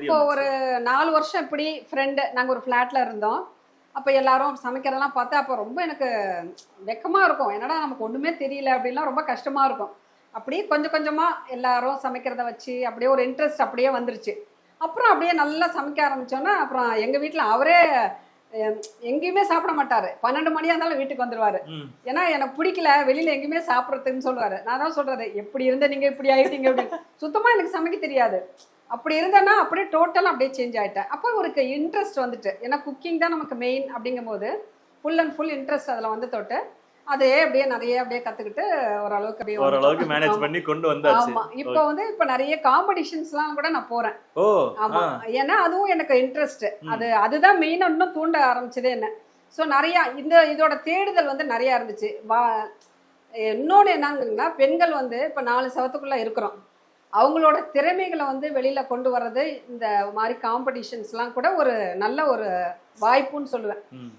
இப்போ ஒரு 4 வருஷம் இப்படி ஃப்ரெண்டு நாங்கள் ஒரு ஃப்ளாட்டில் இருந்தோம். அப்போ எல்லாரும் சமைக்கிறதெல்லாம் பார்த்தா அப்போ ரொம்ப எனக்கு வெக்கமாக இருக்கும். என்னடா நமக்கு ஒன்றுமே தெரியல அப்படின்லாம் ரொம்ப கஷ்டமாக இருக்கும். அப்படியே கொஞ்சம் கொஞ்சமாக எல்லாரும் சமைக்கிறத வச்சு அப்படியே ஒரு இன்ட்ரெஸ்ட் அப்படியே வந்துருச்சு. அப்புறம் அப்படியே நல்லா சமைக்க ஆரம்பித்தோன்னா அப்புறம் எங்கள் வீட்டில் அவரே அஹ், எங்கேயுமே சாப்பிட மாட்டார். 12 மணியாக இருந்தாலும் வீட்டுக்கு வந்துடுவார். ஏன்னா எனக்கு பிடிக்கல வெளியில் எங்கேயுமே சாப்பிட்றதுன்னு சொல்லுவார். நான் தான் சொல்கிறது, எப்படி இருந்த நீங்கள் இப்படி ஆகிட்டீங்க அப்படின்னு. சுத்தமாக எனக்கு சமைக்க தெரியாது. அப்படி இருந்தேன்னா அப்படியே டோட்டலாக அப்படியே சேஞ்ச் ஆகிட்டேன். அப்போ ஒரு இன்ட்ரெஸ்ட் வந்துட்டு, ஏன்னா குக்கிங் தான் நமக்கு மெயின் அப்படிங்கும்போது ஃபுல் அண்ட் ஃபுல் இன்ட்ரெஸ்ட் அதில் வந்து தொட்டு அதே அப்படியே நிறைய அப்படியே கற்றுக்கிட்டு ஓரளவுக்கு அப்படியே ஓரளவுக்கு மேனேஜ் பண்ணி கொண்டு வந்தாச்சு. ஆமாம். இப்போ வந்து இப்போ நிறைய காம்படிஷன்ஸ்லாம் கூட நான் போகிறேன். ஓ ஆமாம், ஏன்னா அதுவும் எனக்கு இன்ட்ரெஸ்ட். அதுதான் மெயினாக இன்னும் தூண்ட ஆரம்பிச்சதே என்ன. ஸோ நிறையா இதோட தேடுதல் வந்து நிறையா இருந்துச்சு. இன்னொன்று என்னங்கன்னா, பெண்கள் வந்து இப்போ 4 சவத்துக்குள்ளே இருக்கிறோம். அவங்களோட திறமைகளை வந்து வெளியில கொண்டு வர்றது இந்த மாதிரி காம்படிஷன்ஸ்லாம் கூட ஒரு நல்ல ஒரு வாய்ப்புன்னு சொல்லுவேன்.